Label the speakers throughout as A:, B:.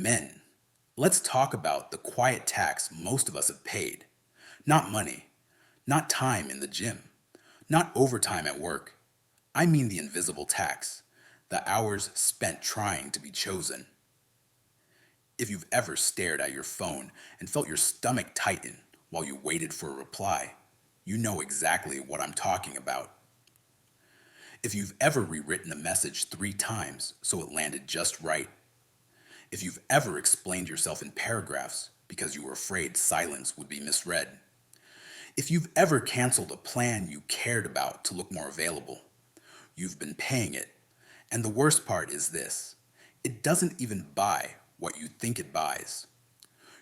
A: Men, let's talk about the quiet tax most of us have paid. Not money, not time in the gym, not overtime at work. I mean the invisible tax, the hours spent trying to be chosen. If you've ever stared at your phone and felt your stomach tighten while you waited for a reply, you know exactly what I'm talking about. If you've ever rewritten a message 3 times so it landed just right, if you've ever explained yourself in paragraphs because you were afraid silence would be misread, if you've ever canceled a plan you cared about to look more available, you've been paying it. And the worst part is this: it doesn't even buy what you think it buys.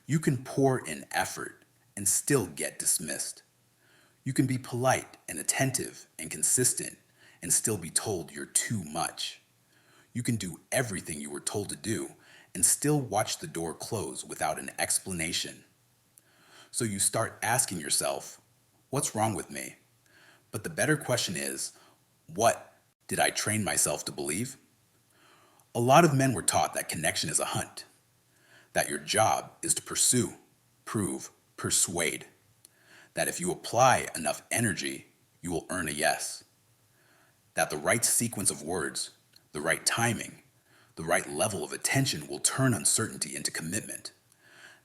A: You can pour in effort and still get dismissed. You can be polite and attentive and consistent and still be told you're too much. You can do everything you were told to do and still watch the door close without an explanation. So you start asking yourself, what's wrong with me? But the better question is, what did I train myself to believe? A lot of men were taught that connection is a hunt, that your job is to pursue, prove, persuade, that if you apply enough energy, you will earn a yes, that the right sequence of words, the right timing, the right level of attention will turn uncertainty into commitment.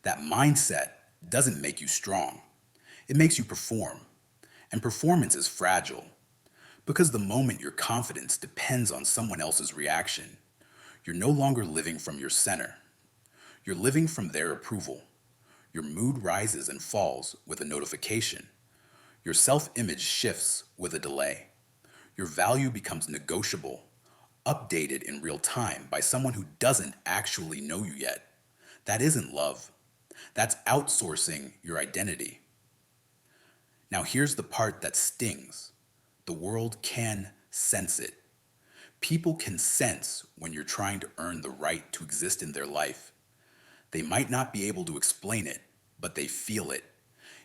A: That mindset doesn't make you strong. It makes you perform. And performance is fragile because the moment your confidence depends on someone else's reaction, you're no longer living from your center. You're living from their approval. Your mood rises and falls with a notification. Your self-image shifts with a delay. Your value becomes negotiable, updated in real time by someone who doesn't actually know you yet. That isn't love. That's outsourcing your identity. Now here's the part that stings. The world can sense it. People can sense when you're trying to earn the right to exist in their life. They might not be able to explain it, but they feel it.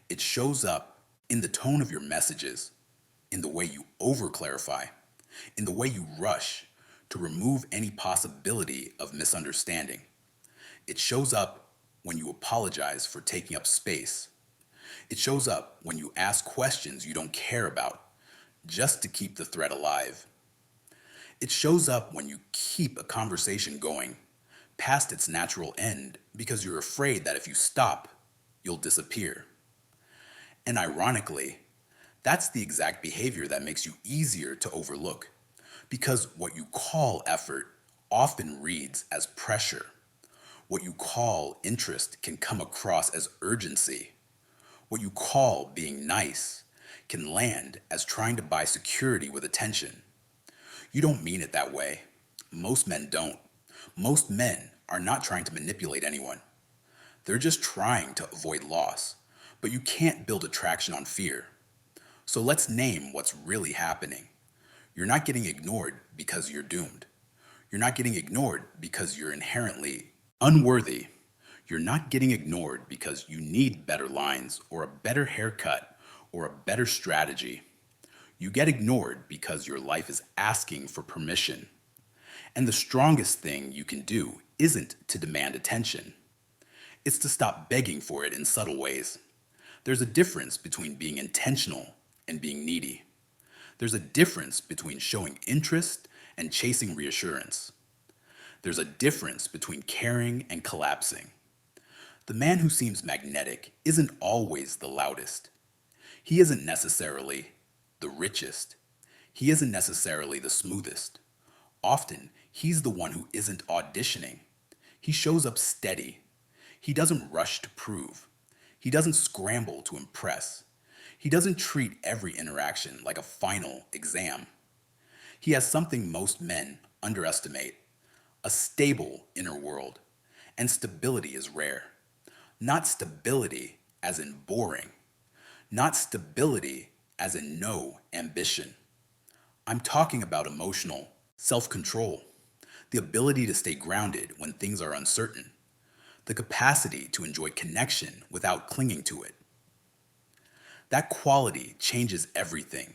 A: It shows up in the tone of your messages, in the way you overclarify, in the way you rush to remove any possibility of misunderstanding. It shows up when you apologize for taking up space. It shows up when you ask questions you don't care about just to keep the thread alive. It shows up when you keep a conversation going past its natural end because you're afraid that if you stop, you'll disappear. And ironically, that's the exact behavior that makes you easier to overlook, because what you call effort often reads as pressure. What you call interest can come across as urgency. What you call being nice can land as trying to buy security with attention. You don't mean it that way. Most men don't. Most men are not trying to manipulate anyone. They're just trying to avoid loss. But you can't build attraction on fear. So let's name what's really happening. You're not getting ignored because you're doomed. You're not getting ignored because you're inherently unworthy. You're not getting ignored because you need better lines or a better haircut or a better strategy. You get ignored because your life is asking for permission. And the strongest thing you can do isn't to demand attention. It's to stop begging for it in subtle ways. There's a difference between being intentional and being needy. There's a difference between showing interest and chasing reassurance. There's a difference between caring and collapsing. The man who seems magnetic isn't always the loudest. He isn't necessarily the richest. He isn't necessarily the smoothest. Often, he's the one who isn't auditioning. He shows up steady. He doesn't rush to prove. He doesn't scramble to impress. He doesn't treat every interaction like a final exam. He has something most men underestimate: a stable inner world. And stability is rare. Not stability as in boring. Not stability as in no ambition. I'm talking about emotional self-control, the ability to stay grounded when things are uncertain, the capacity to enjoy connection without clinging to it. That quality changes everything.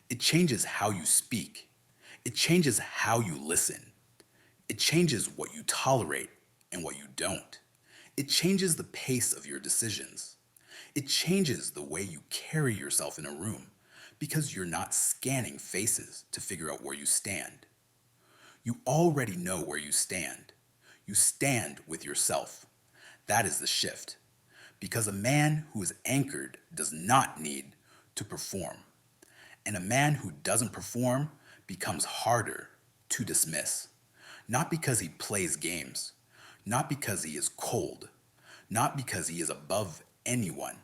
A: It changes how you speak. It changes how you listen. It changes what you tolerate and what you don't. It changes the pace of your decisions. It changes the way you carry yourself in a room because you're not scanning faces to figure out where you stand. You already know where you stand. You stand with yourself. That is the shift. Because a man who is anchored does not need to perform. And a man who doesn't perform becomes harder to dismiss. Not because he plays games, not because he is cold, not because he is above anyone,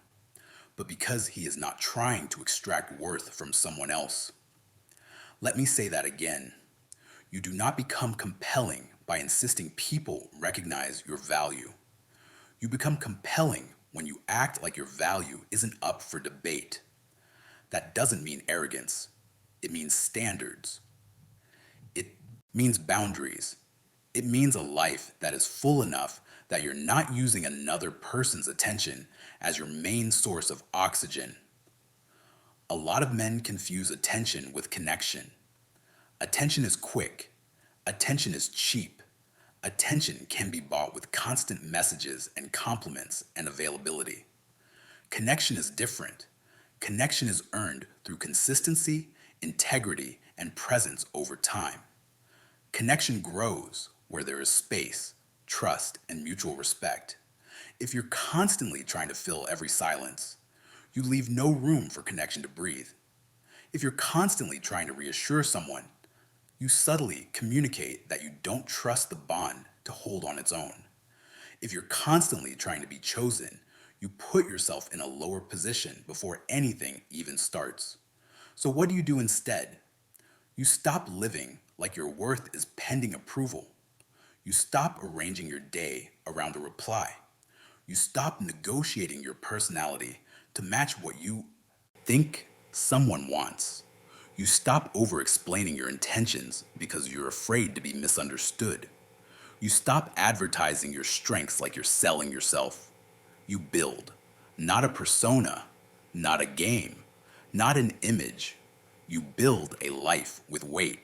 A: but because he is not trying to extract worth from someone else. Let me say that again. You do not become compelling by insisting people recognize your value. You become compelling when you act like your value isn't up for debate. That doesn't mean arrogance. It means standards. It means boundaries. It means a life that is full enough that you're not using another person's attention as your main source of oxygen. A lot of men confuse attention with connection. Attention is quick. Attention is cheap. Attention can be bought with constant messages and compliments and availability. Connection is different. Connection is earned through consistency, integrity, and presence over time. Connection grows where there is space, trust, and mutual respect. If you're constantly trying to fill every silence, you leave no room for connection to breathe. If you're constantly trying to reassure someone, you subtly communicate that you don't trust the bond to hold on its own. If you're constantly trying to be chosen, you put yourself in a lower position before anything even starts. So what do you do instead? You stop living like your worth is pending approval. You stop arranging your day around a reply. You stop negotiating your personality to match what you think someone wants. You stop over-explaining your intentions because you're afraid to be misunderstood. You stop advertising your strengths like you're selling yourself. You build, not a persona, not a game, not an image. You build a life with weight.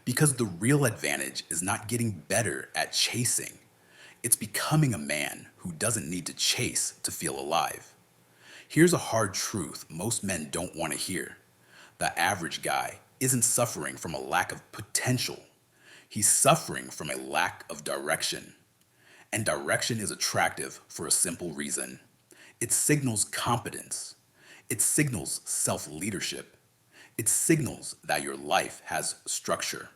A: Because the real advantage is not getting better at chasing. It's becoming a man who doesn't need to chase to feel alive. Here's a hard truth most men don't want to hear. The average guy isn't suffering from a lack of potential. He's suffering from a lack of direction. And direction is attractive for a simple reason. It signals competence. It signals self-leadership. It signals that your life has structure.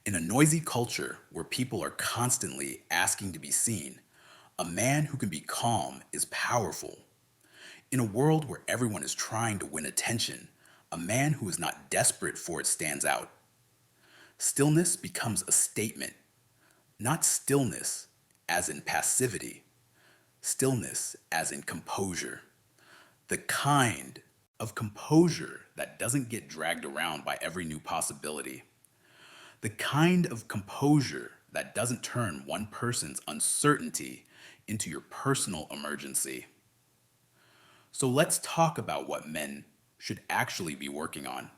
A: In a noisy culture where people are constantly asking to be seen, a man who can be calm is powerful. In a world where everyone is trying to win attention, a man who is not desperate for it stands out. Stillness becomes a statement, not stillness as in passivity, stillness as in composure. The kind of composure that doesn't get dragged around by every new possibility. The kind of composure that doesn't turn one person's uncertainty into your personal emergency. So let's talk about what men should actually be working on.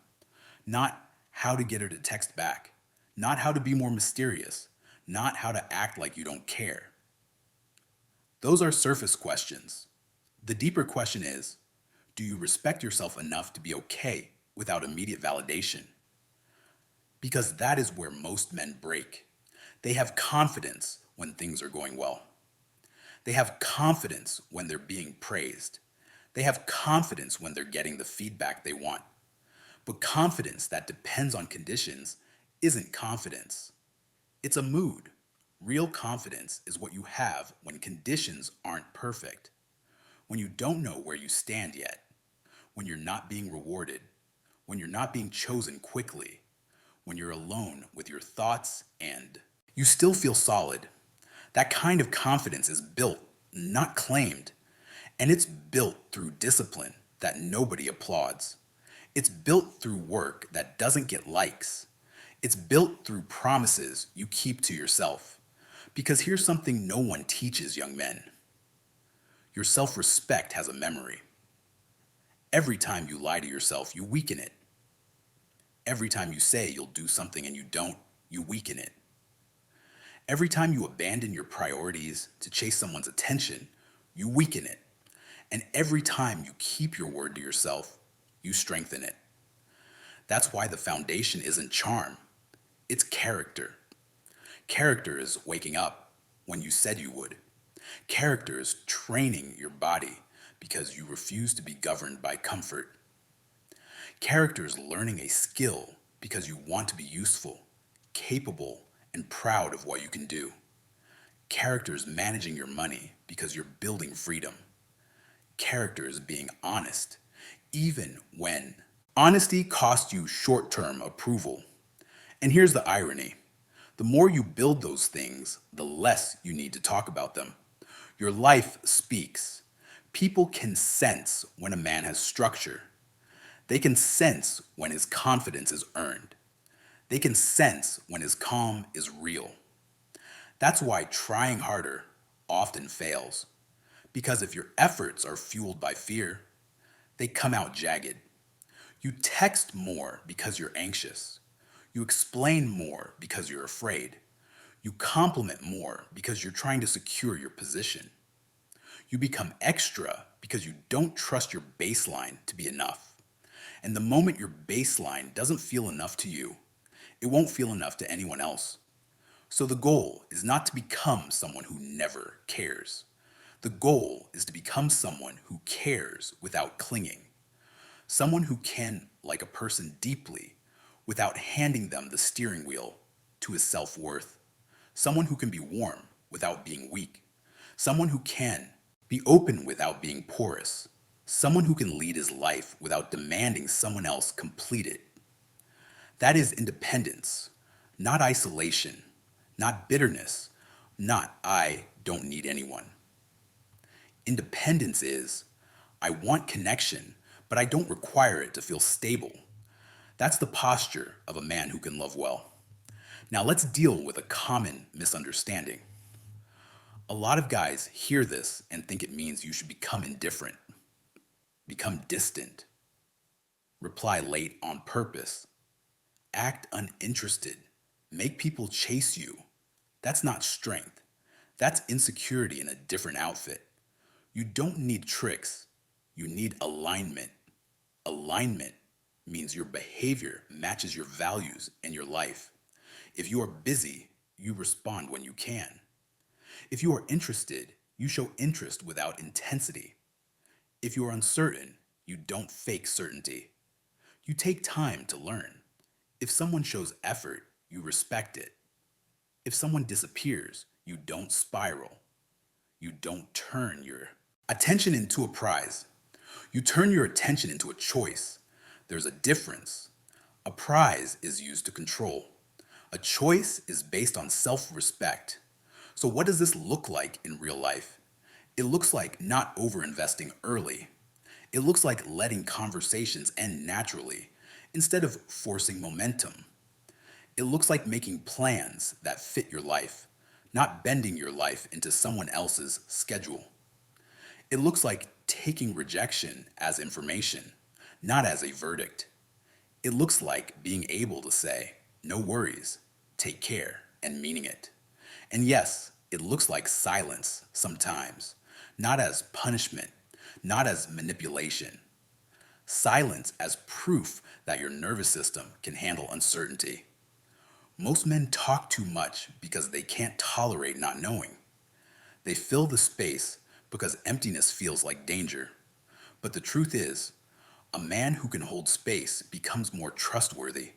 A: Not how to get her to text back, not how to be more mysterious, not how to act like you don't care. Those are surface questions. The deeper question is, do you respect yourself enough to be okay without immediate validation? Because that is where most men break. They have confidence when things are going well. They have confidence when they're being praised. They have confidence when they're getting the feedback they want. But confidence that depends on conditions isn't confidence. It's a mood. Real confidence is what you have when conditions aren't perfect. When you don't know where you stand yet. When you're not being rewarded. When you're not being chosen quickly. When you're alone with your thoughts and you still feel solid. That kind of confidence is built, not claimed. And it's built through discipline that nobody applauds. It's built through work that doesn't get likes. It's built through promises you keep to yourself. Because here's something no one teaches young men. Your self-respect has a memory. Every time you lie to yourself, you weaken it. Every time you say you'll do something and you don't, you weaken it. Every time you abandon your priorities to chase someone's attention, you weaken it. And every time you keep your word to yourself, you strengthen it. That's why the foundation isn't charm, it's character. Character is waking up when you said you would. Character is training your body because you refuse to be governed by comfort. Character is learning a skill because you want to be useful, capable, and proud of what you can do. Character is managing your money because you're building freedom. Character is being honest, even when honesty costs you short-term approval. And here's the irony. The more you build those things, the less you need to talk about them. Your life speaks. People can sense when a man has structure. They can sense when his confidence is earned. They can sense when his calm is real. That's why trying harder often fails. Because if your efforts are fueled by fear, they come out jagged. You text more because you're anxious. You explain more because you're afraid. You compliment more because you're trying to secure your position. You become extra because you don't trust your baseline to be enough. And the moment your baseline doesn't feel enough to you, it won't feel enough to anyone else. So the goal is not to become someone who never cares. The goal is to become someone who cares without clinging. Someone who can like a person deeply without handing them the steering wheel to his self-worth. Someone who can be warm without being weak. Someone who can be open without being porous. Someone who can lead his life without demanding someone else complete it. That is independence, not isolation, not bitterness, not I don't need anyone. Independence is, I want connection, but I don't require it to feel stable. That's the posture of a man who can love well. Now let's deal with a common misunderstanding. A lot of guys hear this and think it means you should become indifferent, become distant, reply late on purpose, act uninterested, make people chase you. That's not strength. That's insecurity in a different outfit. You don't need tricks. You need alignment. Alignment means your behavior matches your values and your life. If you are busy, you respond when you can. If you are interested, you show interest without intensity. If you are uncertain, you don't fake certainty. You take time to learn. If someone shows effort, you respect it. If someone disappears, you don't spiral. You don't turn your attention into a prize. You turn your attention into a choice. There's a difference. A prize is used to control. A choice is based on self-respect. So what does this look like in real life? It looks like not overinvesting early. It looks like letting conversations end naturally instead of forcing momentum. It looks like making plans that fit your life, not bending your life into someone else's schedule. It looks like taking rejection as information, not as a verdict. It looks like being able to say, no worries, take care, and meaning it. And yes, it looks like silence sometimes, not as punishment, not as manipulation. Silence as proof that your nervous system can handle uncertainty. Most men talk too much because they can't tolerate not knowing. They fill the space because emptiness feels like danger. But the truth is, a man who can hold space becomes more trustworthy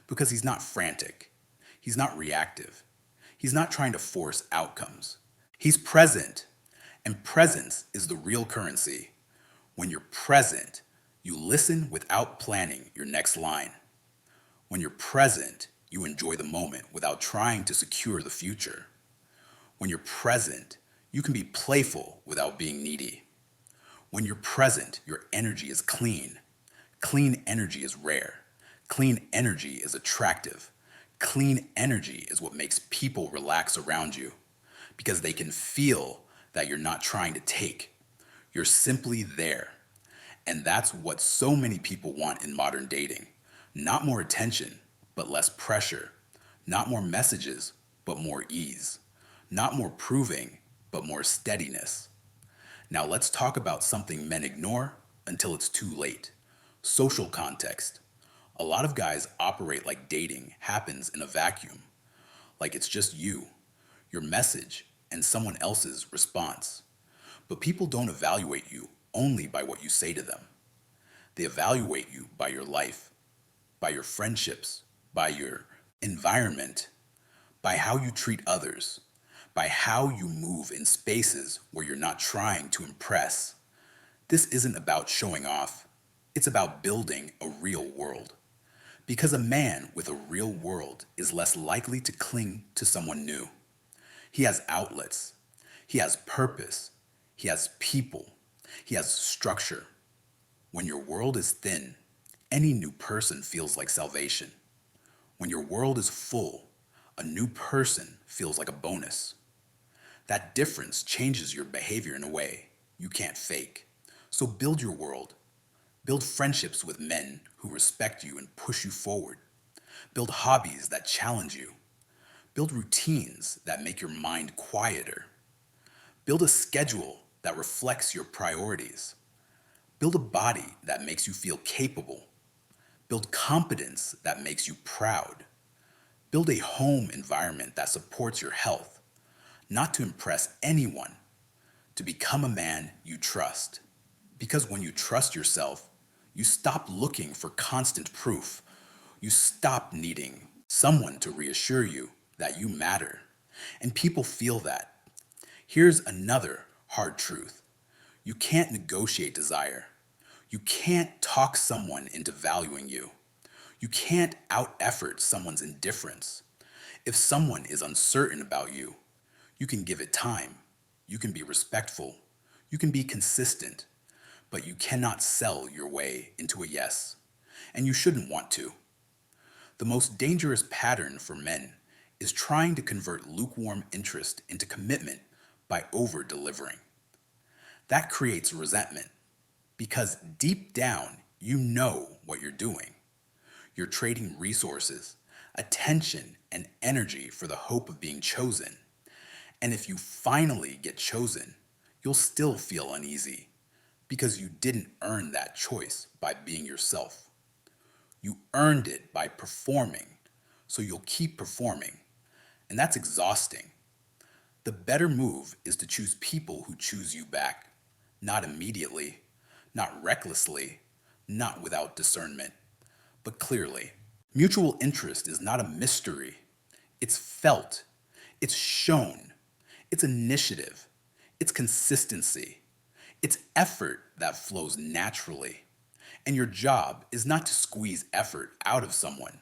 A: because he's not frantic. He's not reactive. He's not trying to force outcomes. He's present, and presence is the real currency. When you're present, you listen without planning your next line. When you're present, you enjoy the moment without trying to secure the future. When you're present, you can be playful without being needy. When you're present, your energy is clean. Clean energy is rare. Clean energy is attractive. Clean energy is what makes people relax around you because they can feel that you're not trying to take. You're simply there. And that's what so many people want in modern dating. Not more attention, but less pressure. Not more messages, but more ease. Not more proving, but more steadiness. Now let's talk about something men ignore until it's too late. Social context. A lot of guys operate like dating happens in a vacuum, like it's just you, your message, and someone else's response. But people don't evaluate you only by what you say to them. They evaluate you by your life, by your friendships, by your environment, by how you treat others, by how you move in spaces where you're not trying to impress. This isn't about showing off, it's about building a real world. Because a man with a real world is less likely to cling to someone new. He has outlets, he has purpose, he has people, he has structure. When your world is thin, any new person feels like salvation. When your world is full, a new person feels like a bonus. That difference changes your behavior in a way you can't fake. So build your world. Build friendships with men who respect you and push you forward. Build hobbies that challenge you. Build routines that make your mind quieter. Build a schedule that reflects your priorities. Build a body that makes you feel capable. Build competence that makes you proud. Build a home environment that supports your health, not to impress anyone, to become a man you trust. Because when you trust yourself, you stop looking for constant proof. You stop needing someone to reassure you that you matter. And people feel that. Here's another hard truth. You can't negotiate desire. You can't talk someone into valuing you. You can't out-effort someone's indifference. If someone is uncertain about you, you can give it time. You can be respectful. You can be consistent. But you cannot sell your way into a yes. And you shouldn't want to. The most dangerous pattern for men is trying to convert lukewarm interest into commitment by over-delivering. That creates resentment because deep down, you know what you're doing. You're trading resources, attention, and energy for the hope of being chosen. And if you finally get chosen, you'll still feel uneasy because you didn't earn that choice by being yourself. You earned it by performing, so you'll keep performing. And that's exhausting. The better move is to choose people who choose you back, not immediately, not recklessly, not without discernment, but clearly. Mutual interest is not a mystery. It's felt. It's shown. It's initiative. It's consistency. It's effort that flows naturally. And your job is not to squeeze effort out of someone.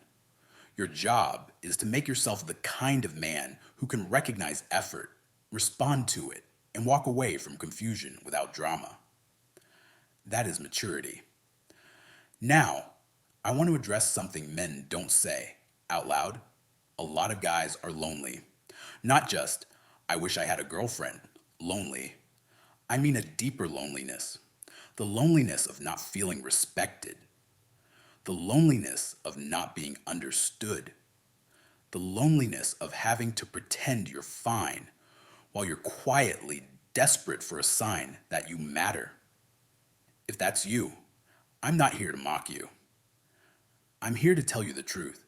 A: Your job is to make yourself the kind of man who can recognize effort, respond to it, and walk away from confusion without drama. That is maturity. Now, I want to address something men don't say out loud. A lot of guys are lonely. Not just, I wish I had a girlfriend, lonely. I mean a deeper loneliness. The loneliness of not feeling respected. The loneliness of not being understood. The loneliness of having to pretend you're fine while you're quietly desperate for a sign that you matter. If that's you, I'm not here to mock you. I'm here to tell you the truth.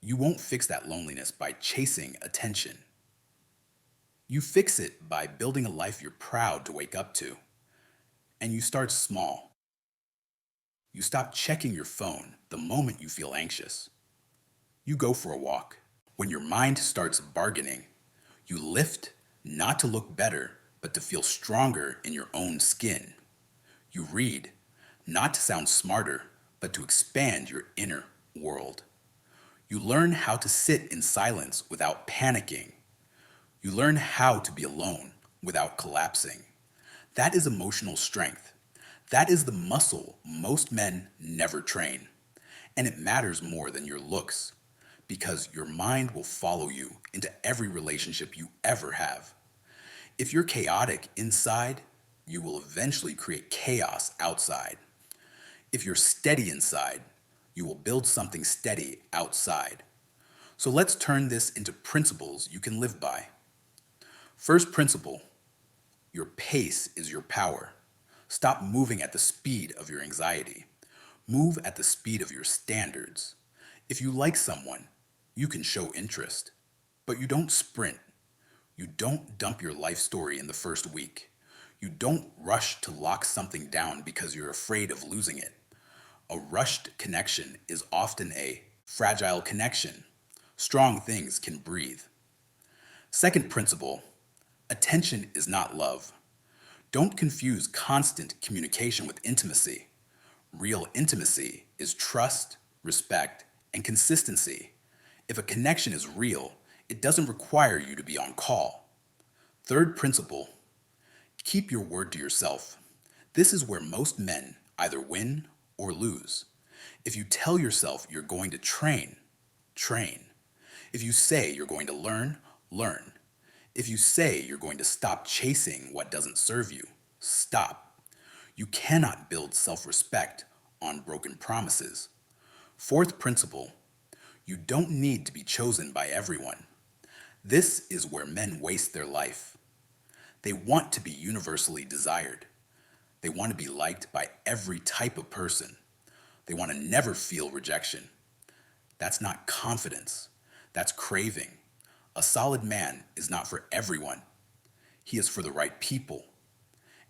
A: You won't fix that loneliness by chasing attention. You fix it by building a life you're proud to wake up to. And you start small. You stop checking your phone the moment you feel anxious. You go for a walk. When your mind starts bargaining, you lift not to look better, but to feel stronger in your own skin. You read, not to sound smarter, but to expand your inner world. You learn how to sit in silence without panicking. You learn how to be alone without collapsing. That is emotional strength. That is the muscle most men never train. And it matters more than your looks, because your mind will follow you into every relationship you ever have. If you're chaotic inside, you will eventually create chaos outside. If you're steady inside, you will build something steady outside. So let's turn this into principles you can live by. First principle: your pace is your power. Stop moving at the speed of your anxiety. Move at the speed of your standards. If you like someone, you can show interest, but you don't sprint. You don't dump your life story in the first week. You don't rush to lock something down because you're afraid of losing it. A rushed connection is often a fragile connection. Strong things can breathe. Second principle: attention is not love. Don't confuse constant communication with intimacy. Real intimacy is trust, respect, and consistency. If a connection is real, it doesn't require you to be on call. Third principle: keep your word to yourself. This is where most men either win or lose. If you tell yourself you're going to train, train. If you say you're going to learn, learn. If you say you're going to stop chasing what doesn't serve you, stop. You cannot build self-respect on broken promises. Fourth principle: you don't need to be chosen by everyone. This is where men waste their life. They want to be universally desired. They want to be liked by every type of person. They want to never feel rejection. That's not confidence. That's craving. A solid man is not for everyone. He is for the right people.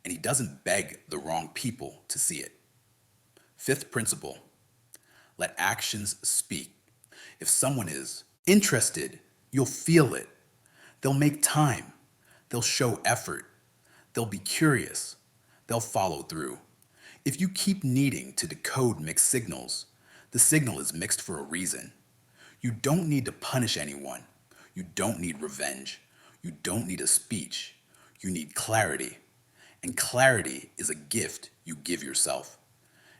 A: And he doesn't beg the wrong people to see it. Fifth principle: let actions speak. If someone is interested, you'll feel it. They'll make time. They'll show effort. They'll be curious. They'll follow through. If you keep needing to decode mixed signals, the signal is mixed for a reason. You don't need to punish anyone. You don't need revenge. You don't need a speech. You need clarity. And clarity is a gift you give yourself.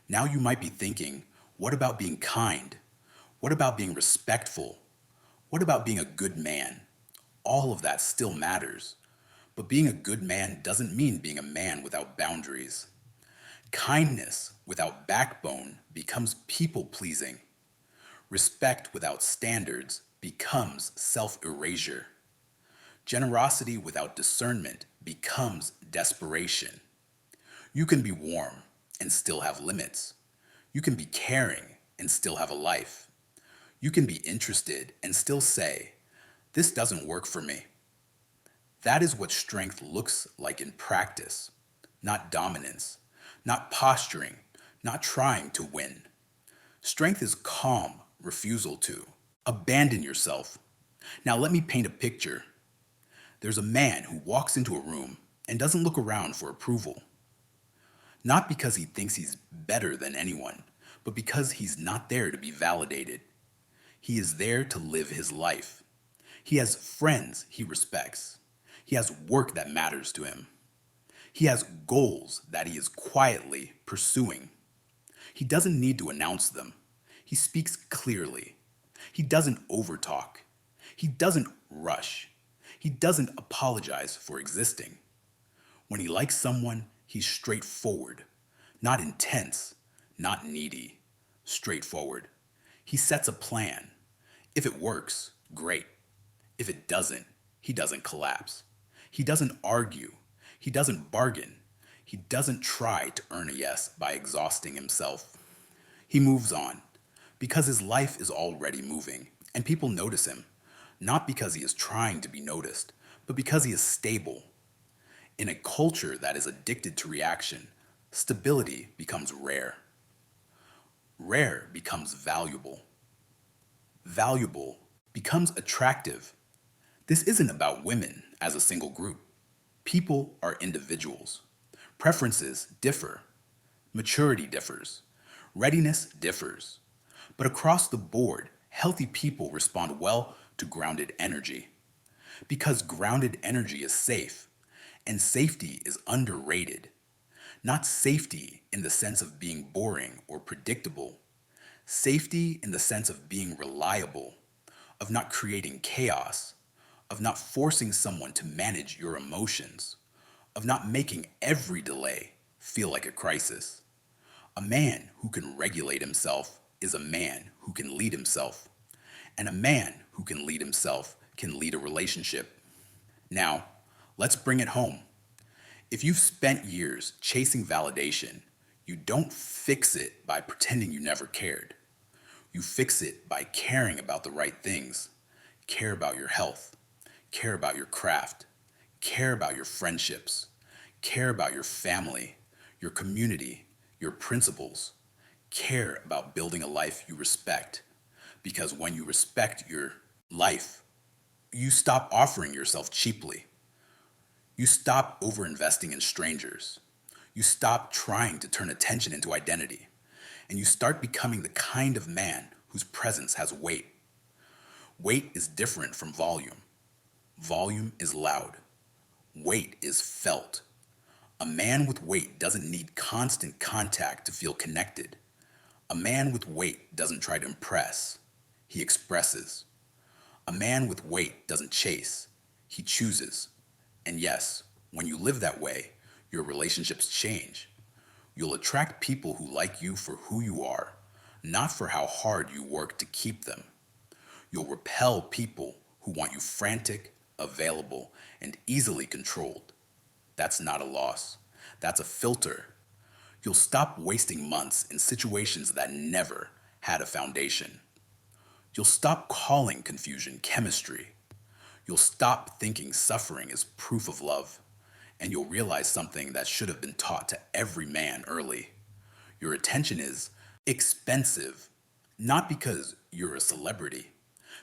A: Now you might be thinking, what about being kind? What about being respectful? What about being a good man? All of that still matters. But being a good man doesn't mean being a man without boundaries. Kindness without backbone becomes people-pleasing. Respect without standards becomes self-erasure. Generosity without discernment becomes desperation. You can be warm and still have limits. You can be caring and still have a life. You can be interested and still say, "This doesn't work for me." That is what strength looks like in practice, not dominance, not posturing, not trying to win. Strength is calm refusal to abandon yourself. Now let me paint a picture. There's a man who walks into a room and doesn't look around for approval. Not because he thinks he's better than anyone, but because he's not there to be validated. He is there to live his life. He has friends he respects. He has work that matters to him. He has goals that he is quietly pursuing. He doesn't need to announce them. He speaks clearly. He doesn't overtalk. He doesn't rush. He doesn't apologize for existing. When he likes someone, he's straightforward, not intense, not needy, straightforward. He sets a plan. If it works, great. If it doesn't, he doesn't collapse. He doesn't argue. He doesn't bargain. He doesn't try to earn a yes by exhausting himself. He moves on because his life is already moving and people notice him, not because he is trying to be noticed, but because he is stable. In a culture that is addicted to reaction, stability becomes rare. Rare becomes valuable. Valuable becomes attractive. This isn't about women as a single group. People are individuals. Preferences differ. Maturity differs. Readiness differs. But across the board, healthy people respond well to grounded energy. Because grounded energy is safe, and safety is underrated. Not safety in the sense of being boring or predictable. Safety in the sense of being reliable, of not creating chaos, of not forcing someone to manage your emotions, of not making every delay feel like a crisis. A man who can regulate himself is a man who can lead himself. And a man who can lead himself can lead a relationship. Now, let's bring it home. If you've spent years chasing validation, you don't fix it by pretending you never cared. You fix it by caring about the right things. Care about your health. Care about your craft. Care about your friendships. Care about your family, your community, your principles. Care about building a life you respect. Because when you respect your life, you stop offering yourself cheaply. You stop overinvesting in strangers. You stop trying to turn attention into identity. And you start becoming the kind of man whose presence has weight. Weight is different from volume. Volume is loud. Weight is felt. A man with weight doesn't need constant contact to feel connected. A man with weight doesn't try to impress. He expresses. A man with weight doesn't chase. He chooses. And yes, when you live that way, your relationships change. You'll attract people who like you for who you are, not for how hard you work to keep them. You'll repel people who want you frantic, available, and easily controlled. That's not a loss. That's a filter. You'll stop wasting months in situations that never had a foundation. You'll stop calling confusion chemistry. You'll stop thinking suffering is proof of love. And you'll realize something that should have been taught to every man early. Your attention is expensive, not because you're a celebrity,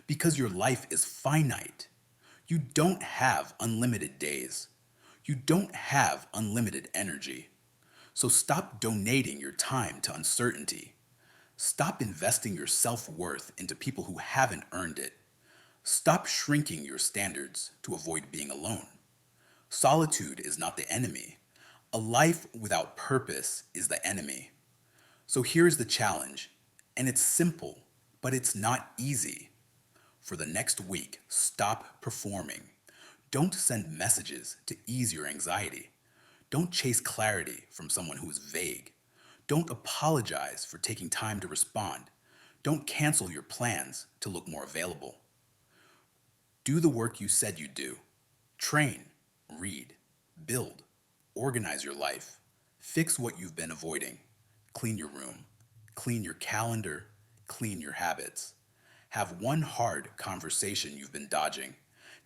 A: because your life is finite. You don't have unlimited days. You don't have unlimited energy. So stop donating your time to uncertainty. Stop investing your self-worth into people who haven't earned it. Stop shrinking your standards to avoid being alone. Solitude is not the enemy. A life without purpose is the enemy. So here's the challenge, and it's simple, but it's not easy. For the next week, stop performing. Don't send messages to ease your anxiety. Don't chase clarity from someone who is vague. Don't apologize for taking time to respond. Don't cancel your plans to look more available. Do the work you said you'd do. Train, read, build, organize your life. Fix what you've been avoiding. Clean your room. Clean your calendar. Clean your habits. Have one hard conversation you've been dodging.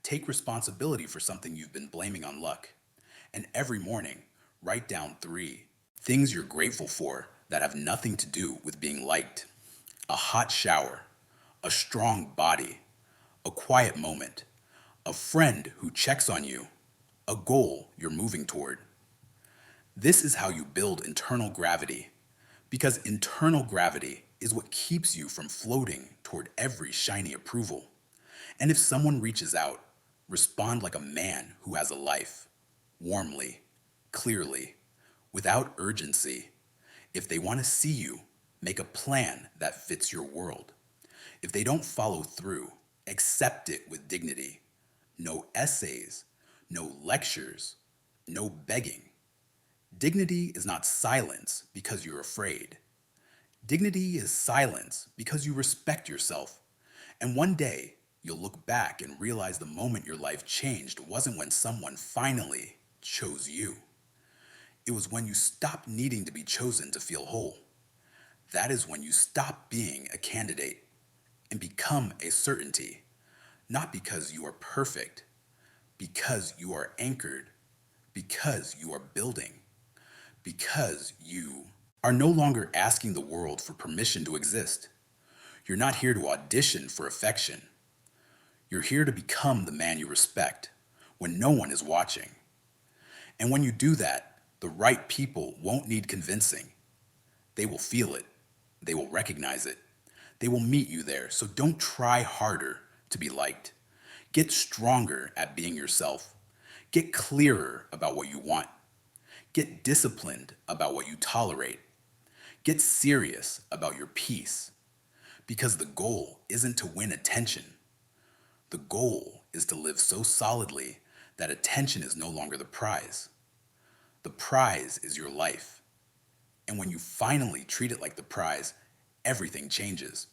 A: Take responsibility for something you've been blaming on luck. And every morning, write down 3 things you're grateful for that have nothing to do with being liked. A hot shower, a strong body, a quiet moment, a friend who checks on you, a goal you're moving toward. This is how you build internal gravity, because internal gravity is what keeps you from floating toward every shiny approval. And if someone reaches out, respond like a man who has a life, warmly, clearly, without urgency. If they want to see you, make a plan that fits your world. If they don't follow through, accept it with dignity. No essays, no lectures, no begging. Dignity is not silence because you're afraid. Dignity is silence because you respect yourself. And one day, you'll look back and realize the moment your life changed wasn't when someone finally chose you. It was when you stopped needing to be chosen to feel whole. That is when you stop being a candidate and become a certainty, not because you are perfect, because you are anchored, because you are building, because you are no longer asking the world for permission to exist. You're not here to audition for affection. You're here to become the man you respect when no one is watching. And when you do that, the right people won't need convincing. They will feel it. They will recognize it. They will meet you there, so don't try harder to be liked. Get stronger at being yourself. Get clearer about what you want. Get disciplined about what you tolerate. Get serious about your peace. Because the goal isn't to win attention. The goal is to live so solidly that attention is no longer the prize. The prize is your life. And when you finally treat it like the prize, everything changes.